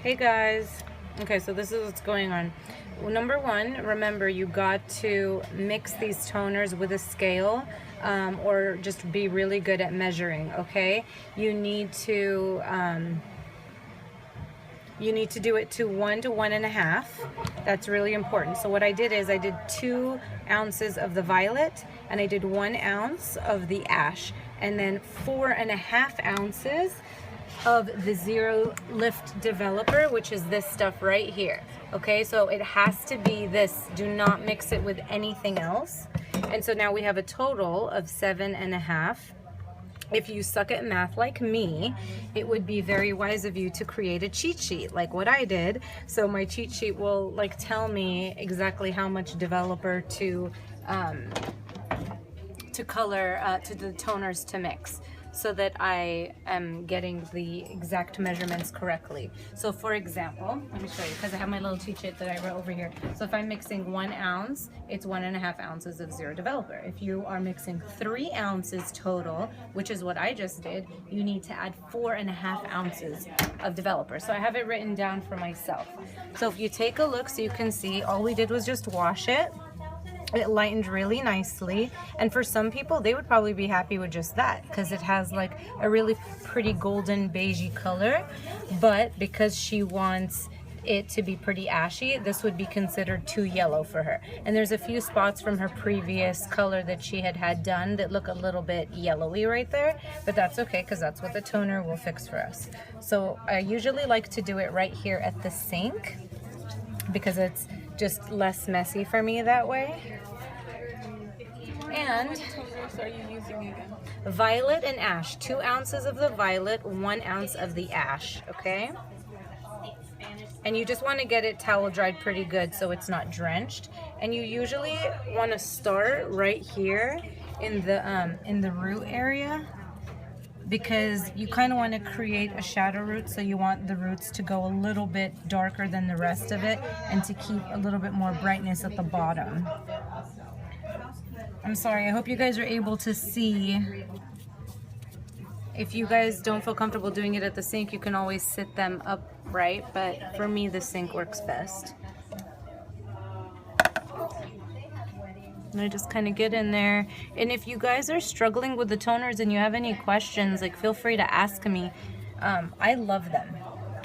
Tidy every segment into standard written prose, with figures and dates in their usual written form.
Hey guys. Okay, so this is what's going on. Well, number one, remember you got to mix these toners with a scale, or just be really good at measuring. Okay, you need to do it to 1 to 1.5. That's really important. So what I did is I did 2 ounces of the violet and I did 1 ounce of the ash, and then 4.5 ounces of the zero lift developer, which is this stuff right here. Okay, so it has to be this. Do not mix it with anything else. And so now we have a total of 7.5. If you suck at math like me, it would be very wise of you to create a cheat sheet like what I did. So my cheat sheet will like tell me exactly how much developer to color, to the toners to mix, so that I am getting the exact measurements correctly. So for example, let me show you, because I have my little cheat sheet that I wrote over here. So if I'm mixing 1 ounce, it's 1.5 ounces of zero developer. If you are mixing 3 ounces total, which is what I just did, you need to add 4.5 ounces of developer. So I have it written down for myself. So if you take a look, so you can see, all we did was just wash it. It lightened really nicely, and for some people they would probably be happy with just that because it has like a really pretty golden beigey color. But because she wants it to be pretty ashy, this would be considered too yellow for her. And there's a few spots from her previous color that she had done that look a little bit yellowy right there, but that's okay because that's what the toner will fix for us. So I usually like to do it right here at the sink because it's just less messy for me that way. And What toners are you using again? violet and ash, 2 ounces of the violet, 1 ounce of the ash, okay? And you just want to get it towel dried pretty good so it's not drenched. And you usually want to start right here in the root area, because you kind of want to create a shadow root, so you want the roots to go a little bit darker than the rest of it and to keep a little bit more brightness at the bottom. I'm sorry, I hope you guys are able to see. If you guys don't feel comfortable doing it at the sink, you can always sit them upright, but for me the sink works best. And I just kind of get in there. And if you guys are struggling with the toners and you have any questions, like feel free to ask me. I love them.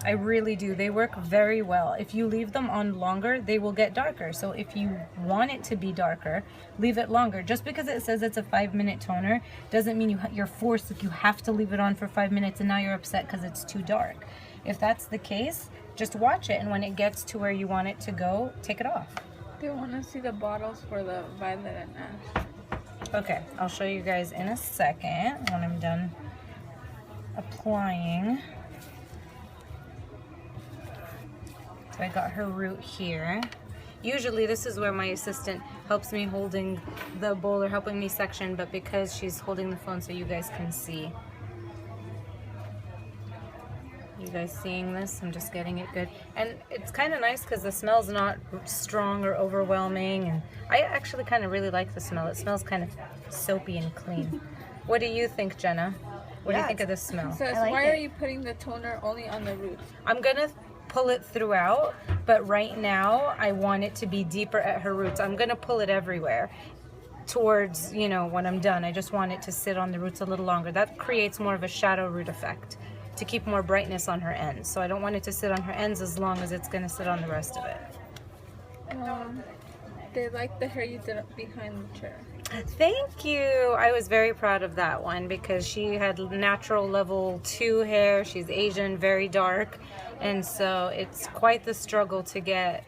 I really do. They work very well. If you leave them on longer, they will get darker. So if you want it to be darker, leave it longer. Just because it says it's a 5-minute toner doesn't mean you're forced, like you have to leave it on for 5 minutes and now you're upset because it's too dark. If that's the case, just watch it, and when it gets to where you want it to go, take it off. They want to see the bottles for the violet and ash. Okay, I'll show you guys in a second when I'm done applying. So I got her root here. Usually this is where my assistant helps me holding the bowl or helping me section, but because she's holding the phone so you guys can see. You guys seeing this? I'm just getting it good. And it's kind of nice because the smell's not strong or overwhelming. And I actually kind of really like the smell. It smells kind of soapy and clean. What do you think, Jenna? What do you think of the smell? So why are you putting the toner only on the roots? I'm gonna pull it throughout, but right now I want it to be deeper at her roots. I'm gonna pull it everywhere towards, you know, when I'm done. I just want it to sit on the roots a little longer. That creates more of a shadow root effect to keep more brightness on her ends. So I don't want it to sit on her ends as long as it's gonna sit on the rest of it. They like the hair you did behind the chair. Thank you. I was very proud of that one because she had natural level 2 hair. She's Asian, very dark, and so it's quite the struggle to get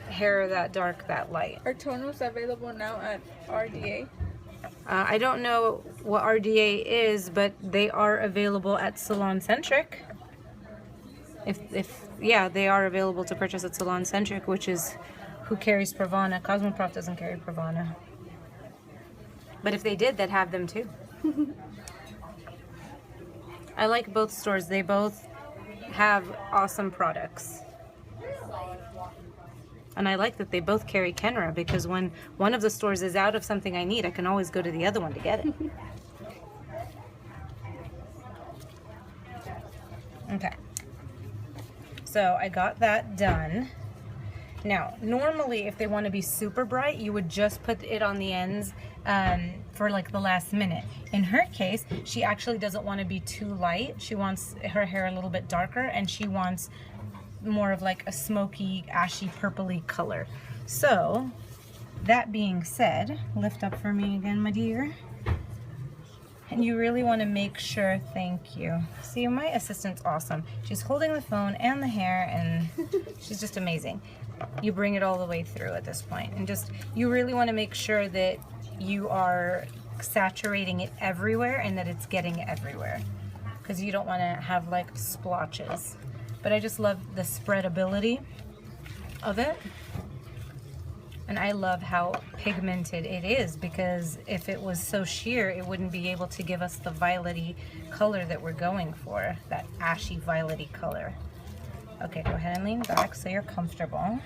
hair that dark, that light. Are toners available now at RDA? I don't know what RDA is, but they are available at Salon Centric. Yeah, they are available to purchase at Salon Centric, which is who carries Pravana. Cosmoprof doesn't carry Pravana. But if they did, they'd have them too. I like both stores. They both have awesome products. And I like that they both carry Kenra, because when one of the stores is out of something I need, I can always go to the other one to get it. Okay. So I got that done. Now, normally if they want to be super bright, you would just put it on the ends for like the last minute. In her case, she actually doesn't want to be too light. She wants her hair a little bit darker, and she wants more of like a smoky, ashy, purpley color. So, that being said, lift up for me again, my dear. And you really want to make sure, thank you. See, my assistant's awesome. She's holding the phone and the hair, and she's just amazing. You bring it all the way through at this point, and just, you really want to make sure that you are saturating it everywhere and that it's getting everywhere, because you don't want to have like splotches. But I just love the spreadability of it. And I love how pigmented it is, because if it was so sheer, it wouldn't be able to give us the violety color that we're going for, that ashy violety color. Okay, go ahead and lean back so you're comfortable.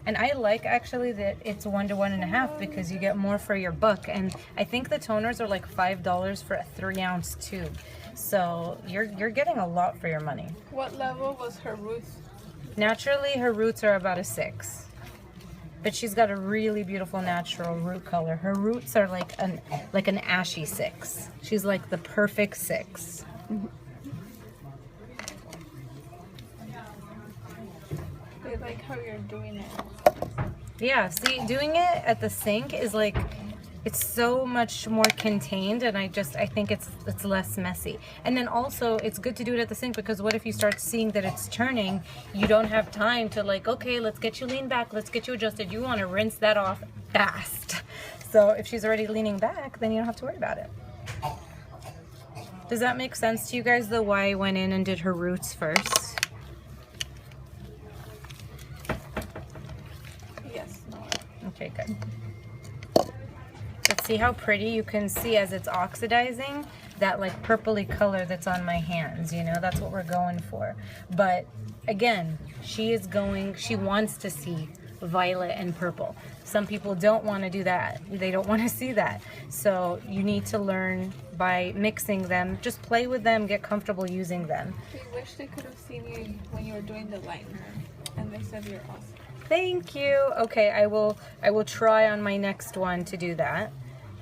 And I like actually that it's 1 to 1.5, because you get more for your buck. And I think the toners are like $5 for a 3-ounce tube. So you're getting a lot for your money. What level was her roots? Naturally, her roots are about a 6. But she's got a really beautiful natural root color. Her roots are like an ashy 6. She's like the perfect 6. I like how you're doing it. Yeah, see, doing it at the sink is like, it's so much more contained, and I think it's less messy. And then also, it's good to do it at the sink, because what if you start seeing that it's turning? You don't have time to like, okay, let's get you leaned back, let's get you adjusted. You want to rinse that off fast. So if she's already leaning back, then you don't have to worry about it. Does that make sense to you guys, though, why I went in and did her roots first? Yes. Okay, good. But see how pretty you can see as it's oxidizing? That like purpley color that's on my hands, you know, that's what we're going for. But again, she wants to see violet and purple. Some people don't want to do that. They don't want to see that. So you need to learn by mixing them. Just play with them, get comfortable using them. We wish they could have seen you when you were doing the liner, and they said you're awesome. Thank you. Okay, I will try on my next one to do that.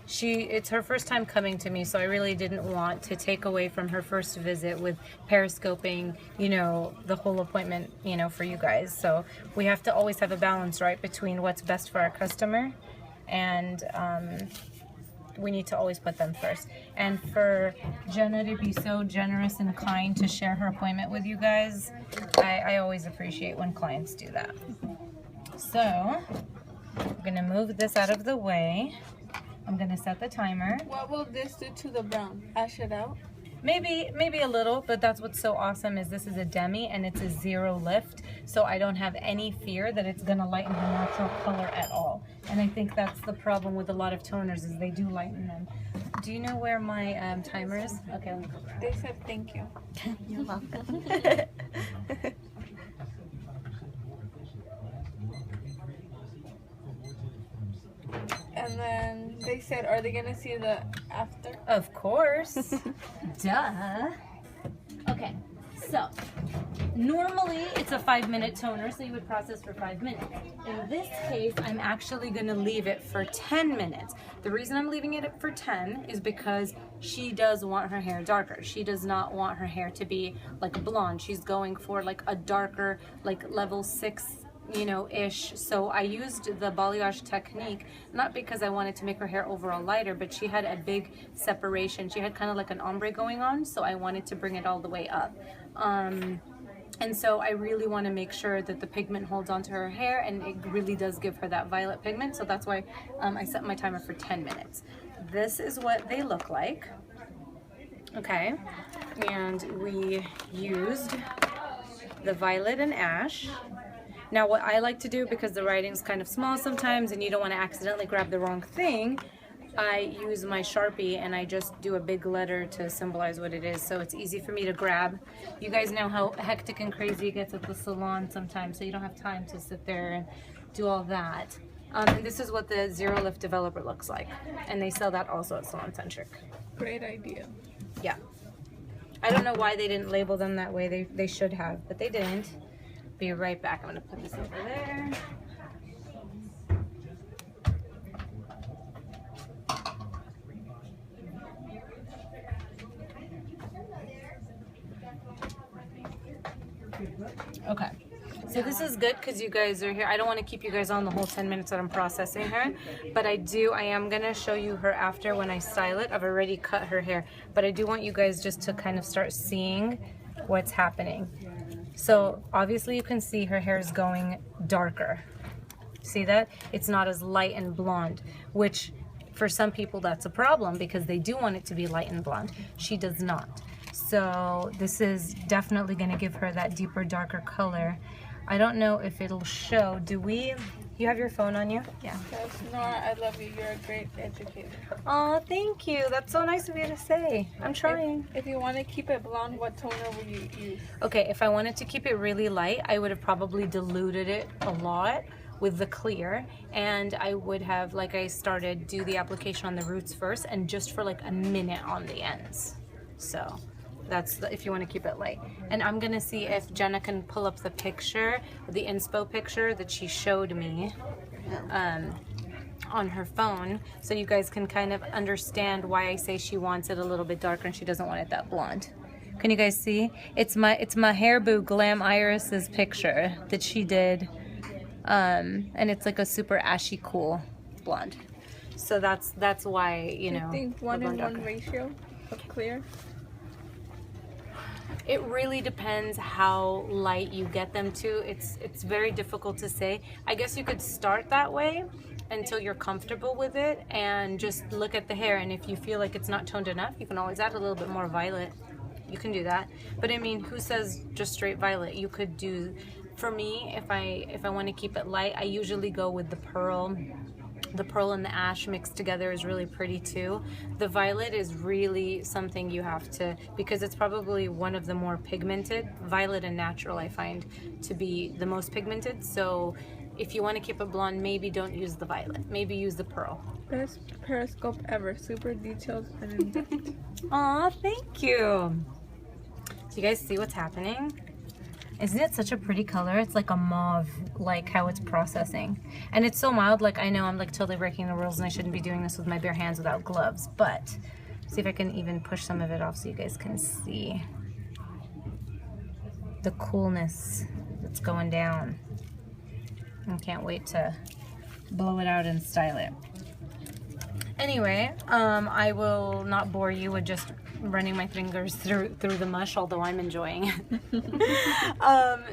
It's her first time coming to me, so I really didn't want to take away from her first visit with periscoping, you know, the whole appointment, you know, for you guys. So we have to always have a balance, right, between what's best for our customer, and we need to always put them first. And for Jenna to be so generous and kind to share her appointment with you guys, I always appreciate when clients do that. So I'm gonna move this out of the way. I'm gonna set the timer. What will this do to the brown? Ash it out? Maybe a little, but that's what's so awesome is this is a demi and it's a 0 lift, so I don't have any fear that it's gonna lighten her natural color at all. And I think that's the problem with a lot of toners, is they do lighten them. Do you know where my timer is? Okay, let me go grab it. They said thank you. You're welcome. And then they said, are they gonna see the after? Of course. Duh. Okay, so normally it's a 5-minute toner, so you would process for 5 minutes. In this case, I'm actually gonna leave it for 10 minutes. The reason I'm leaving it for 10 is because she does want her hair darker. She does not want her hair to be like blonde. She's going for like a darker, like level 6, you know, ish. So I used the balayage technique, not because I wanted to make her hair overall lighter, but she had a big separation. She had kind of like an ombre going on, so I wanted to bring it all the way up. And so I really want to make sure that the pigment holds onto her hair, and it really does give her that violet pigment. So that's why I set my timer for 10 minutes. This is what they look like. Okay, and we used the violet and ash. Now what I like to do, because the writing's kind of small sometimes and you don't want to accidentally grab the wrong thing, I use my Sharpie and I just do a big letter to symbolize what it is, so it's easy for me to grab. You guys know how hectic and crazy it gets at the salon sometimes, so you don't have time to sit there and do all that. And this is what the 0 lift developer looks like, and they sell that also at Salon Centric. Great idea. Yeah. I don't know why they didn't label them that way. They should have, but they didn't. Be right back. I'm gonna put this over there. Okay. So this is good because you guys are here. I don't want to keep you guys on the whole 10 minutes that I'm processing her, but I am going to show you her after when I style it. I've already cut her hair, but I do want you guys just to kind of start seeing what's happening. So obviously you can see her hair is going darker. See that? It's not as light and blonde, which for some people that's a problem because they do want it to be light and blonde. She does not. So this is definitely going to give her that deeper, darker color. I don't know if it'll show. You have your phone on you? Yeah. Yes, Nora, I love you. You're a great educator. Oh, thank you. That's so nice of you to say. I'm trying. If you want to keep it blonde, what toner would you use? Okay, if I wanted to keep it really light, I would have probably diluted it a lot with the clear, and I would have, like I started, do the application on the roots first and just for like a minute on the ends. So that's if you want to keep it light. And I'm gonna see if Jenna can pull up the picture, the inspo picture that she showed me on her phone, so you guys can kind of understand why I say she wants it a little bit darker and she doesn't want it that blonde. Can you guys see? It's my hair boo Glam Iris's picture that she did, and it's like a super ashy cool blonde. So that's why, you know. I think 1:1 ratio of clear. It really depends how light you get them to. It's very difficult to say. I guess you could start that way until you're comfortable with it and just look at the hair, and if you feel like it's not toned enough, you can always add a little bit more violet. You can do that. But I mean, who says just straight violet? You could do, for me, if I want to keep it light, I usually go with the pearl. The pearl and the ash mixed together is really pretty too. The violet is really something you have to, because it's probably one of the more pigmented. Violet and natural I find to be the most pigmented. So if you want to keep it blonde, maybe don't use the violet. Maybe use the pearl. Best Periscope ever. Super detailed and in-depth. Aw, thank you. Do you guys see what's happening? Isn't it such a pretty color? It's like a mauve, like how it's processing. And it's so mild, like I know I'm like totally breaking the rules and I shouldn't be doing this with my bare hands without gloves, but see if I can even push some of it off so you guys can see the coolness that's going down. I can't wait to blow it out and style it. Anyway, I will not bore you with just running my fingers through the mush, although I'm enjoying it.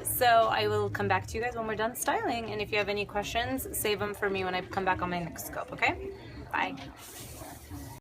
So I will come back to you guys when we're done styling, and if you have any questions, save them for me when I come back on my next scope, okay? Bye.